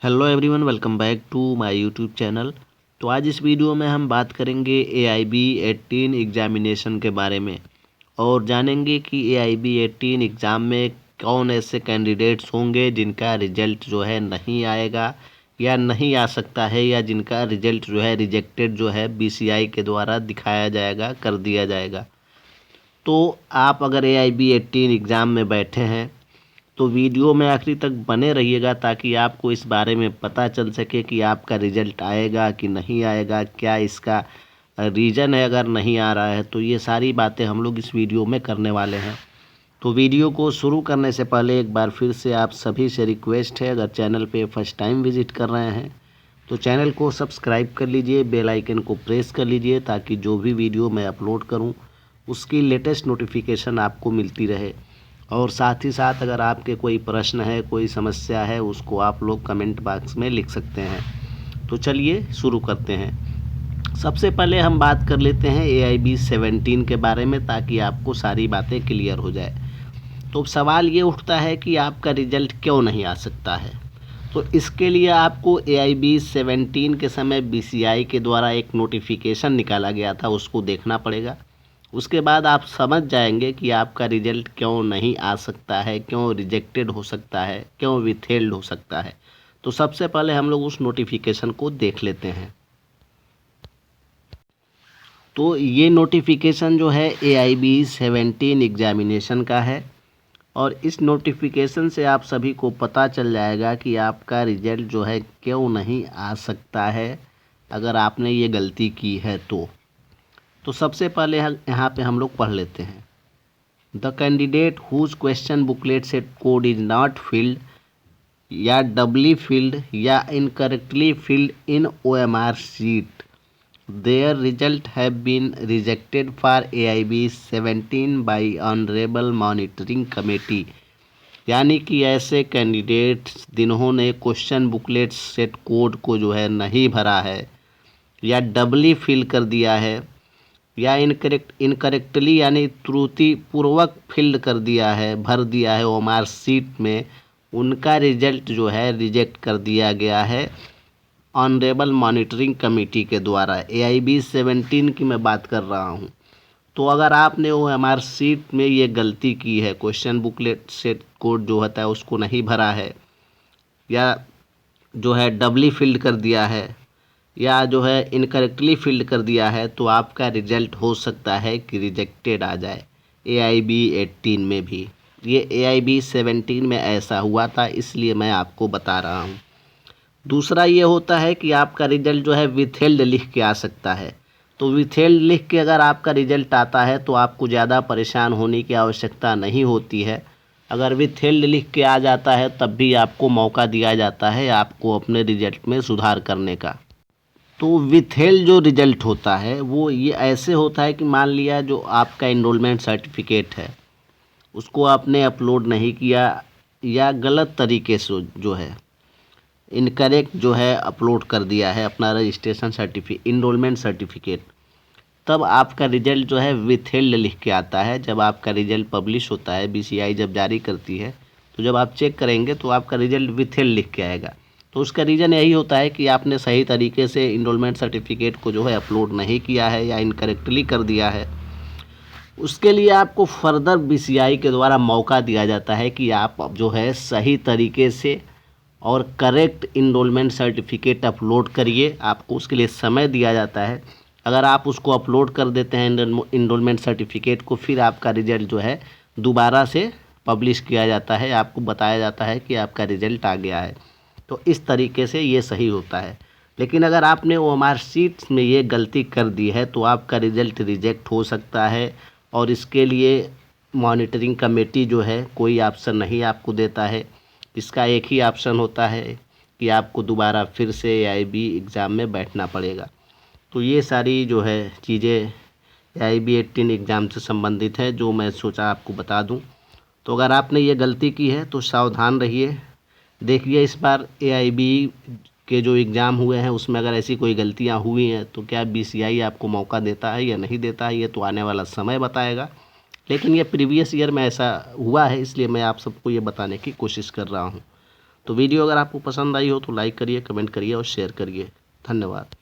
Hello everyone, welcome back to my YouTube channel. तो आज इस वीडियो में हम बात करेंगे AIB 18 एग्जामिनेशन के बारे में और जानेंगे कि AIB 18 एग्ज़ाम में कौन ऐसे कैंडिडेट्स होंगे जिनका रिज़ल्ट जो है नहीं आएगा या नहीं आ सकता है, या जिनका रिज़ल्ट जो है रिजेक्टेड जो है BCI के द्वारा दिखाया जाएगा, कर दिया जाएगा। तो आप अगर AIB 18 एग्ज़ाम में बैठे हैं तो वीडियो में आखिरी तक बने रहिएगा ताकि आपको इस बारे में पता चल सके कि आपका रिज़ल्ट आएगा कि नहीं आएगा, क्या इसका रीज़न है अगर नहीं आ रहा है। तो ये सारी बातें हम लोग इस वीडियो में करने वाले हैं। तो वीडियो को शुरू करने से पहले एक बार फिर से आप सभी से रिक्वेस्ट है, अगर चैनल पे फर्स्ट टाइम विज़िट कर रहे हैं तो चैनल को सब्सक्राइब कर लीजिए, बेल आइकन को प्रेस कर लीजिए ताकि जो भी वीडियो मैं अपलोड करूँ उसकी लेटेस्ट नोटिफिकेशन आपको मिलती रहे। और साथ ही साथ अगर आपके कोई प्रश्न है, कोई समस्या है, उसको आप लोग कमेंट बॉक्स में लिख सकते हैं। तो चलिए शुरू करते हैं। सबसे पहले हम बात कर लेते हैं AIB 17 के बारे में ताकि आपको सारी बातें क्लियर हो जाए। तो सवाल ये उठता है कि आपका रिज़ल्ट क्यों नहीं आ सकता है। तो इसके लिए आपको AIB 17 के समय BCI के द्वारा एक नोटिफिकेशन निकाला गया था, उसको देखना पड़ेगा। उसके बाद आप समझ जाएंगे कि आपका रिज़ल्ट क्यों नहीं आ सकता है, क्यों रिजेक्टेड हो सकता है, क्यों विथहेल्ड हो सकता है। तो सबसे पहले हम लोग उस नोटिफिकेशन को देख लेते हैं। तो ये नोटिफिकेशन जो है AIB 17 एग्जामिनेशन का है और इस नोटिफिकेशन से आप सभी को पता चल जाएगा कि आपका रिज़ल्ट जो है क्यों नहीं आ सकता है अगर आपने ये गलती की है तो सबसे पहले यहाँ पे हम लोग पढ़ लेते हैं। The candidate whose question booklet set code is not filled या डबली फिल्ड या incorrectly filled in OMR sheet, their result have been rejected for AIB 17 by honourable monitoring committee. यानी कि ऐसे कैंडिडेट्स जिन्होंने क्वेश्चन बुकलेट सेट कोड को जो है नहीं भरा है या डबली फिल कर दिया है या इनकरेक्टली यानी त्रुटिपूर्वक फिल्ड कर दिया है, भर दिया है OMR शीट में, उनका रिजल्ट जो है रिजेक्ट कर दिया गया है ऑनरेबल मॉनिटरिंग कमेटी के द्वारा। AIB 17 की मैं बात कर रहा हूँ। तो अगर आपने OMR शीट में ये गलती की है, क्वेश्चन बुकलेट सेट कोड जो होता है उसको नहीं भरा है या जो है डबली फिल्ड कर दिया है या जो है इनकरेक्टली फिल्ड कर दिया है, तो आपका रिजल्ट हो सकता है कि रिजेक्टेड आ जाए AIB 18 में भी। ये AIB 17 में ऐसा हुआ था, इसलिए मैं आपको बता रहा हूँ। दूसरा ये होता है कि आपका रिजल्ट जो है विथहेल्ड लिख के आ सकता है। तो विथहेल्ड लिख के अगर आपका रिजल्ट आता है तो आपको ज़्यादा परेशान होने की आवश्यकता नहीं होती है। अगर विथहेल्ड लिख के आ जाता है तब भी आपको मौका दिया जाता है आपको अपने रिजल्ट में सुधार करने का। तो विथहेल्ड जो रिज़ल्ट होता है वो ये ऐसे होता है कि मान लिया जो आपका इनरोलमेंट सर्टिफिकेट है उसको आपने अपलोड नहीं किया या गलत तरीके से जो है इनकरेक्ट जो है अपलोड कर दिया है अपना रजिस्ट्रेशन इनरोलमेंट सर्टिफिकेट, तब आपका रिज़ल्ट जो है विथहेल्ड लिख के आता है। जब आपका रिज़ल्ट पब्लिश होता है, BCI जब जारी करती है, तो जब आप चेक करेंगे तो आपका रिज़ल्ट विथहेल्ड लिख के आएगा। तो उसका रीज़न यही होता है कि आपने सही तरीके से इनरोलमेंट सर्टिफिकेट को जो है अपलोड नहीं किया है या इनकरेक्टली कर दिया है। उसके लिए आपको फर्दर BCI के द्वारा मौका दिया जाता है कि आप जो है सही तरीके से और करेक्ट इनरोलमेंट सर्टिफिकेट अपलोड करिए। आपको उसके लिए समय दिया जाता है। अगर आप उसको अपलोड कर देते हैं इनरोलमेंट सर्टिफिकेट को, फिर आपका रिज़ल्ट जो है दोबारा से पब्लिश किया जाता है, आपको बताया जाता है कि आपका रिज़ल्ट आ गया है। तो इस तरीके से ये सही होता है। लेकिन अगर आपने OMR शीट्स में ये गलती कर दी है तो आपका रिज़ल्ट रिजेक्ट हो सकता है और इसके लिए मॉनिटरिंग कमेटी जो है कोई ऑप्शन नहीं आपको देता है। इसका एक ही ऑप्शन होता है कि आपको दोबारा फिर से AIB एग्ज़ाम में बैठना पड़ेगा। तो ये सारी जो है चीज़ें AIB 18 एग्ज़ाम से संबंधित है जो मैं सोचा आपको बता दूं। तो अगर आपने ये गलती की है तो सावधान रहिए। देखिए इस बार AIB के जो एग्ज़ाम हुए हैं उसमें अगर ऐसी कोई गलतियां हुई हैं तो क्या BCI आपको मौका देता है या नहीं देता है, ये तो आने वाला समय बताएगा। लेकिन ये प्रीवियस ईयर में ऐसा हुआ है, इसलिए मैं आप सबको ये बताने की कोशिश कर रहा हूँ। तो वीडियो अगर आपको पसंद आई हो तो लाइक करिए, कमेंट करिए और शेयर करिए। धन्यवाद।